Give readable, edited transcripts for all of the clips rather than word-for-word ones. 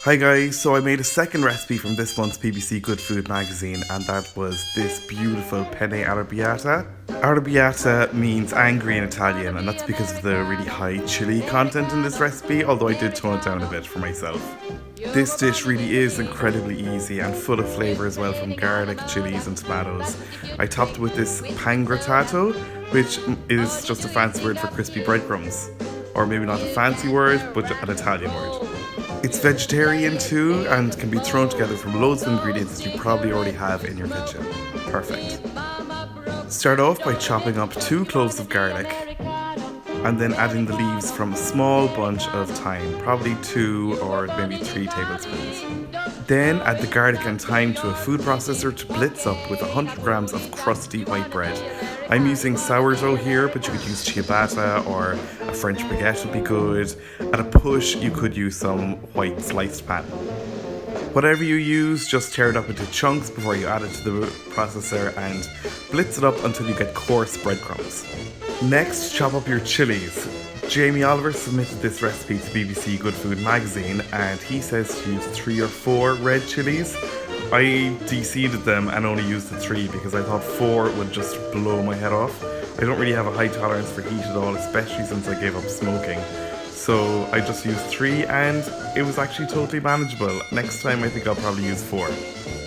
Hi guys, so I made a second recipe from this month's BBC Good Food magazine, and that was this beautiful Penne Arrabbiata. Arrabbiata means angry in Italian, and that's because of the really high chili content in this recipe, although I did tone it down a bit for myself. This dish really is incredibly easy and full of flavour as well, from garlic, chilies and tomatoes. I topped it with this pangrattato, which is just a fancy word for crispy breadcrumbs. Or maybe not a fancy word, but an Italian word. It's vegetarian too, and can be thrown together from loads of ingredients that you probably already have in your kitchen. Perfect. Start off by chopping up 2 cloves of garlic, and then adding the leaves from a small bunch of thyme, probably 2 or maybe 3 tablespoons. Then add the garlic and thyme to a food processor to blitz up with 100 grams of crusty white bread. I'm using sourdough here, but you could use ciabatta or a French baguette would be good. At a push, you could use some white sliced pan. Whatever you use, just tear it up into chunks before you add it to the processor and blitz it up until you get coarse breadcrumbs. Next, chop up your chilies. Jamie Oliver submitted this recipe to BBC Good Food magazine, and he says to use 3 or 4 red chilies. I de-seeded them and only used the 3 because I thought 4 would just blow my head off. I don't really have a high tolerance for heat at all, especially since I gave up smoking. So I just used 3 and it was actually totally manageable. Next time I think I'll probably use 4.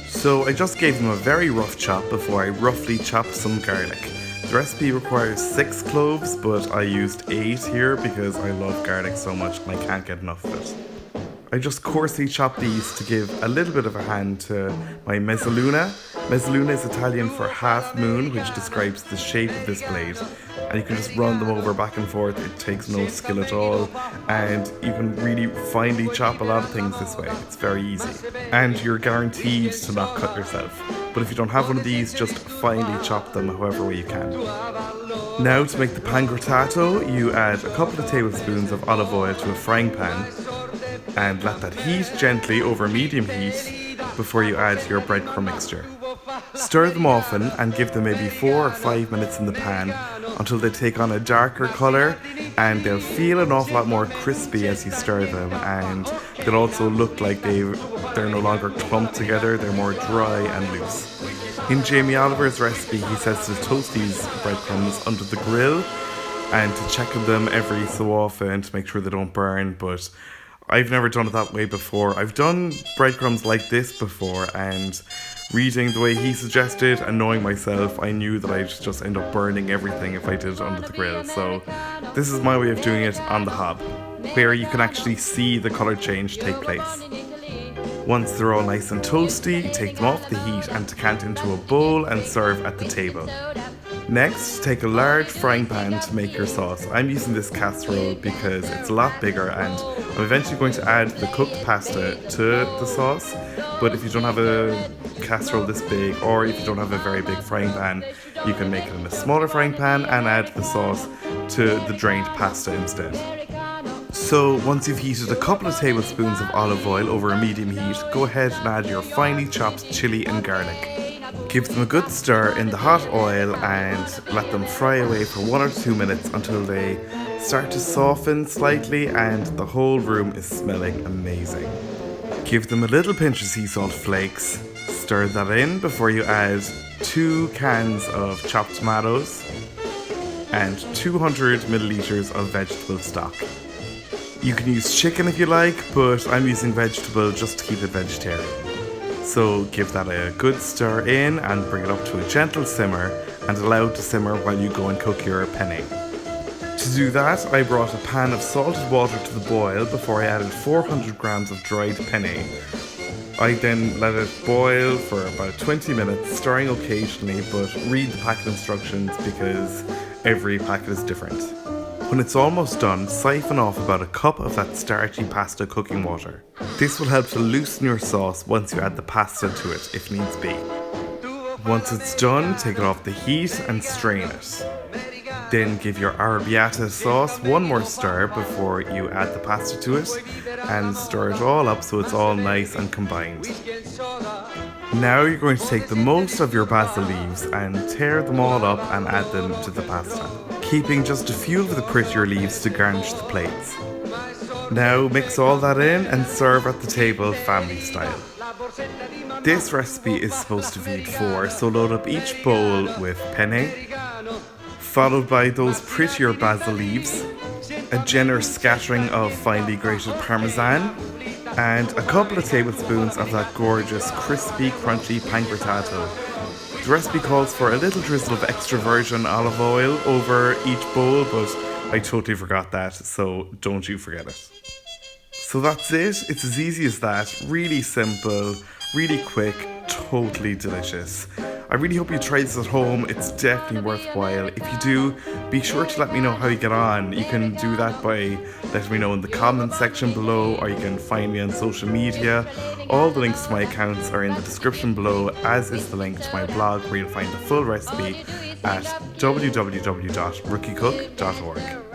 So I just gave them a very rough chop before I roughly chopped some garlic. The recipe requires 6 cloves, but I used 8 here because I love garlic so much and I can't get enough of it. I just coarsely chopped these to give a little bit of a hand to my mezzaluna. Mezzaluna is Italian for half moon, which describes the shape of this blade. And you can just run them over back and forth. It takes no skill at all, and you can really finely chop a lot of things this way. It's very easy, and you're guaranteed to not cut yourself. But if you don't have one of these, just finely chop them however way you can. Now, to make the pangrattato, you add a couple of tablespoons of olive oil to a frying pan and let that heat gently over medium heat before you add your breadcrumb mixture. Stir them often and give them maybe 4 or 5 minutes in the pan until they take on a darker colour, and they'll feel an awful lot more crispy as you stir them, and they'll also look like they're no longer clumped together, they're more dry and loose. In Jamie Oliver's recipe, he says to toast these breadcrumbs under the grill and to check them every so often to make sure they don't burn, but I've never done it that way before. I've done breadcrumbs like this before, and reading the way he suggested and knowing myself, I knew that I'd just end up burning everything if I did it under the grill. So this is my way of doing it on the hob, where you can actually see the colour change take place. Once they're all nice and toasty, take them off the heat and decant into a bowl and serve at the table. Next, take a large frying pan to make your sauce. I'm using this casserole because it's a lot bigger, and I'm eventually going to add the cooked pasta to the sauce. But if you don't have a casserole this big, or if you don't have a very big frying pan, you can make it in a smaller frying pan and add the sauce to the drained pasta instead. So once you've heated a couple of tablespoons of olive oil over a medium heat, go ahead and add your finely chopped chili and garlic. Give them a good stir in the hot oil and let them fry away for 1 or 2 minutes until they start to soften slightly and the whole room is smelling amazing. Give them a little pinch of sea salt flakes. Stir that in before you add 2 cans of chopped tomatoes and 200 milliliters of vegetable stock. You can use chicken if you like, but I'm using vegetable just to keep it vegetarian. So give that a good stir in and bring it up to a gentle simmer and allow it to simmer while you go and cook your penne. To do that, I brought a pan of salted water to the boil before I added 400 grams of dried penne. I then let it boil for about 20 minutes, stirring occasionally, but read the packet instructions because every packet is different. When it's almost done, siphon off about a cup of that starchy pasta cooking water. This will help to loosen your sauce once you add the pasta to it, if needs be. Once it's done, take it off the heat and strain it. Then give your arrabbiata sauce 1 more stir before you add the pasta to it, and stir it all up so it's all nice and combined. Now you're going to take the most of your basil leaves and tear them all up and add them to the pasta, keeping just a few of the prettier leaves to garnish the plates. Now mix all that in and serve at the table family style. This recipe is supposed to feed four, so load up each bowl with penne, followed by those prettier basil leaves, a generous scattering of finely grated parmesan, and a couple of tablespoons of that gorgeous crispy crunchy pan grattato. The recipe calls for a little drizzle of extra virgin olive oil over each bowl, but I totally forgot that, so don't you forget it. So that's it, it's as easy as that, really simple, really quick, totally delicious. I really hope you try this at home, it's definitely worthwhile. If you do, be sure to let me know how you get on. You can do that by letting me know in the comments section below, or you can find me on social media. All the links to my accounts are in the description below, as is the link to my blog where you'll find the full recipe at www.rookiecook.org.